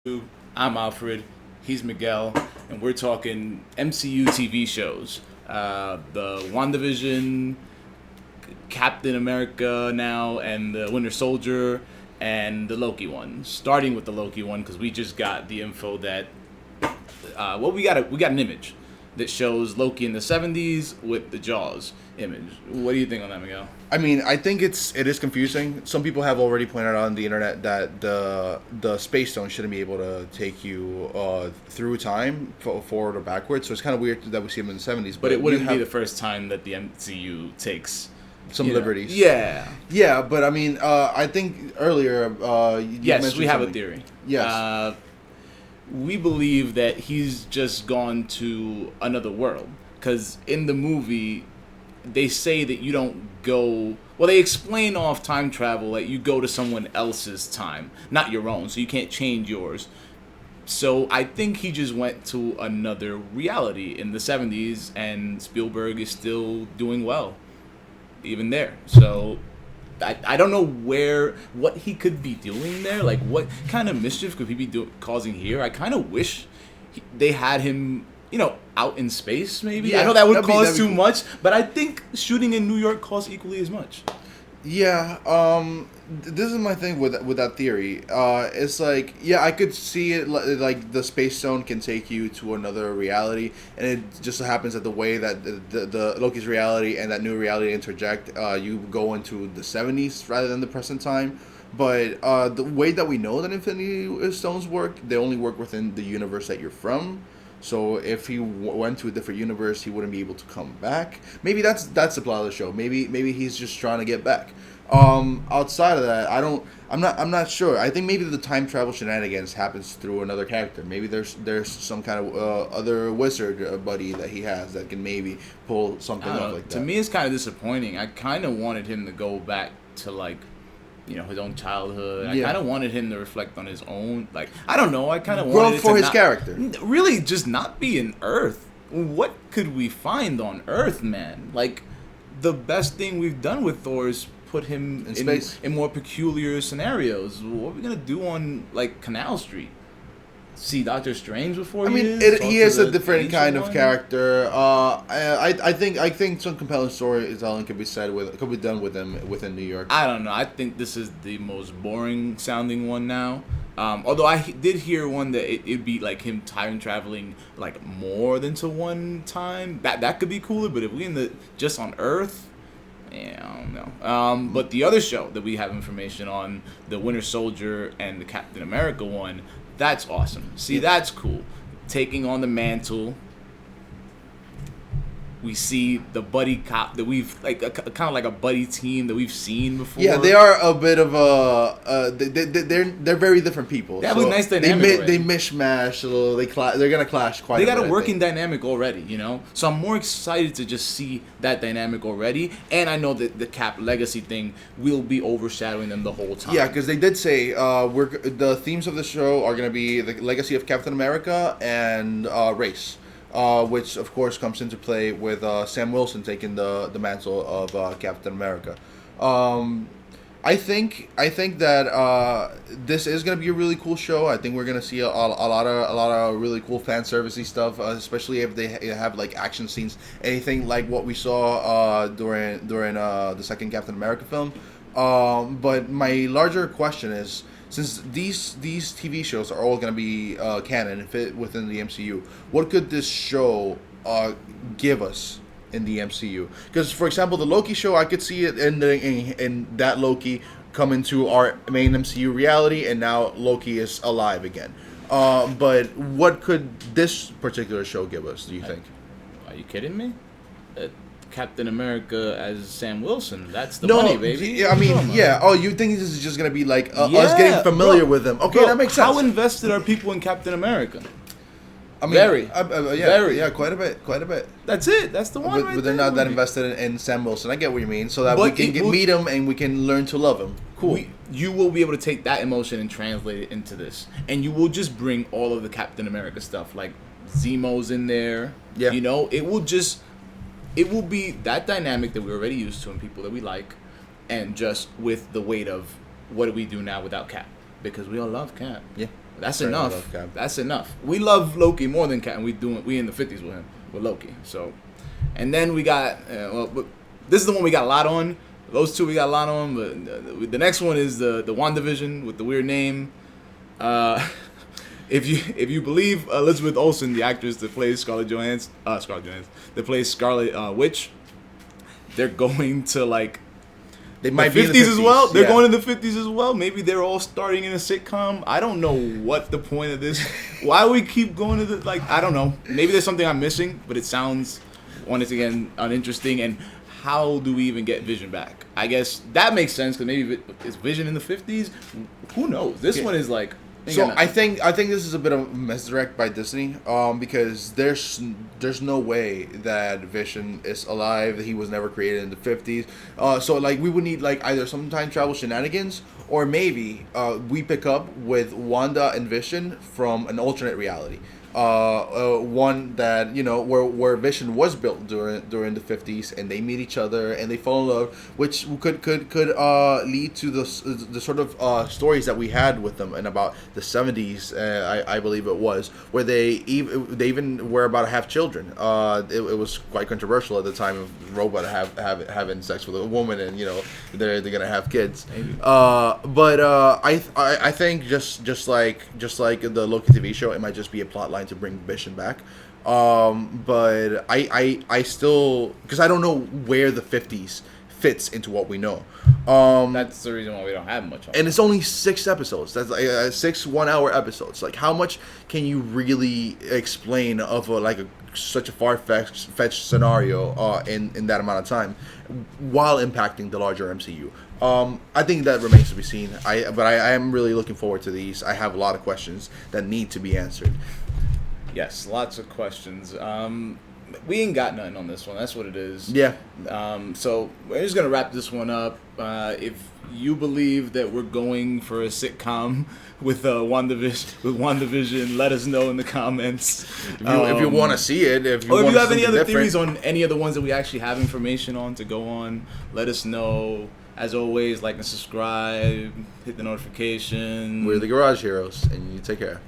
I'm Alfred. He's Miguel, and we're talking MCU TV shows. The WandaVision, Captain America now, and the Winter Soldier, and the Loki one. Starting with the Loki one because we just got the info that we got an image that shows Loki in the 70s with the Jaws image. What do you think on that, Miguel? I mean, I think it is confusing. Some people have already pointed out on the internet that the space stone shouldn't be able to take you through time, forward or backwards. So it's kind of weird that we see him in the 70s. But it wouldn't be the first time that the MCU takes some liberties. Yeah, but I mean, I think earlier yes, we have something. a theory. Yes. We believe that he's just gone to another world because in the movie they say that you don't go. Well, they explain off time travel that you go to someone else's time, not your own, so you can't change yours. So I think he just went to another reality in the 70s, and Spielberg is still doing well, even there. So I don't know what he could be doing there. Like, what kind of mischief could he be causing here? I kind of wish they had him, out in space, maybe. Yeah, I know that would that'd cost be too cool. much, but I think shooting in New York costs equally as much. Yeah, this is my thing with that theory. It's like, yeah, I could see it like the space stone can take you to another reality, and it just so happens that the way that the Loki's reality and that new reality interject, you go into the 70s rather than the present time. But the way that we know that Infinity Stones work, they only work within the universe that you're from. So if he went to a different universe, he wouldn't be able to come back. Maybe that's the plot of the show. Maybe he's just trying to get back. Outside of that, I'm not sure. I think maybe the time travel shenanigans happens through another character. Maybe there's some kind of other wizard buddy that he has that can maybe pull something off like that. To me, it's kind of disappointing. I kind of wanted him to go back to his own childhood. I kind of wanted him to reflect on his own, I don't know. I kind of wanted growth for his character. Really, just not be in Earth. What could we find on Earth, man? The best thing we've done with Thor is put him in space in more peculiar scenarios. What are we gonna do on Canal Street? See Doctor Strange before? He is a different kind of character. I think some compelling storytelling could be done with him within New York. I don't know. I think this is the most boring sounding one now. Although I did hear one that it'd be him time traveling more than to one time. That could be cooler. But if we just on Earth, yeah, I don't know. But the other show that we have information on, the Winter Soldier and the Captain America one. That's awesome. See, that's cool. Taking on the mantle. We see the buddy cop that we've kind of like a buddy team that we've seen before. Yeah, they are a bit of they're very different people. They have a nice dynamic. They mishmash a little. They're gonna clash quite. They got a bit, a working dynamic already, So I'm more excited to just see that dynamic already, and I know that the Cap legacy thing will be overshadowing them the whole time. Yeah, because they did say the themes of the show are gonna be the legacy of Captain America and race. Which of course comes into play with Sam Wilson taking the mantle of Captain America. I think that this is gonna be a really cool show. I think we're gonna see a lot of really cool fan servicey stuff, especially if they have action scenes, anything like what we saw during the second Captain America film. But my larger question is, since these TV shows are all going to be canon and fit within the MCU, what could this show give us in the MCU? Because, for example, the Loki show, I could see it in that Loki come into our main MCU reality, and now Loki is alive again. But what could this particular show give us, do you think? Are you kidding me? Captain America as Sam Wilson. That's the money, baby. Yeah, I mean, yeah. Oh, you think this is just gonna be us getting familiar with him? Okay, that makes sense. How invested are people in Captain America? I mean, very. Yeah, quite a bit. That's it. That's the one. But they're not that invested in Sam Wilson. I get what you mean. So that we can meet him and we can learn to love him. Cool. You will be able to take that emotion and translate it into this, and you will just bring all of the Captain America stuff, like Zemo's in there. Yeah. It will be that dynamic that we're already used to and people that we like, and just with the weight of what do we do now without Cap? Because we all love Cap. Yeah. That's Fair enough. enough, Cap. That's enough. We love Loki more than Cap, and we in the 50s with him with Loki. So, and then we got but this is the one we got a lot on. Those two we got a lot on, but the next one is the WandaVision with the weird name. If you believe Elizabeth Olsen, the actress that plays Scarlett Johansson, that plays Scarlet Witch, they're going to like They might the be in 50s as well. They're yeah. going to the 50s as well. Maybe they're all starting in a sitcom. I don't know what the point of this. Why we keep going to the I don't know. Maybe there's something I'm missing, but it sounds once again uninteresting. And how do we even get Vision back? I guess that makes sense because maybe is Vision in the 50s. Who knows? This one is like. So I think this is a bit of a misdirect by Disney, because there's no way that Vision is alive. He was never created in the 50s. So like we would need like either some time travel shenanigans, or maybe we pick up with Wanda and Vision from an alternate reality. One that where Vision was built during the 50s, and they meet each other and they fall in love, which could lead to the sort of stories that we had with them in about the 70s, I believe it was, where they even were about to have children. It was quite controversial at the time of a robot having sex with a woman, and they're gonna have kids. Maybe. But I think just like the Loki TV show, it might just be a plot line to bring Vision back. But I still, because I don't know where the 50s fits into what we know. That's the reason why we don't have much on. And it's only 6 episodes. That's like 6 1-hour episodes. Like, how much can you really explain of such a far-fetched scenario in that amount of time, while impacting the larger MCU? I think that remains to be seen. But I am really looking forward to these. I have a lot of questions that need to be answered. Yes, lots of questions. We ain't got nothing on this one. That's what it is. Yeah. So we're just gonna wrap this one up. If you believe that we're going for a sitcom with WandaVision, let us know in the comments. If you want to see it, if you have any other theories on any of the ones that we actually have information on to go on, let us know. As always, like and subscribe, hit the notification. We're the Garage Heroes, and you take care.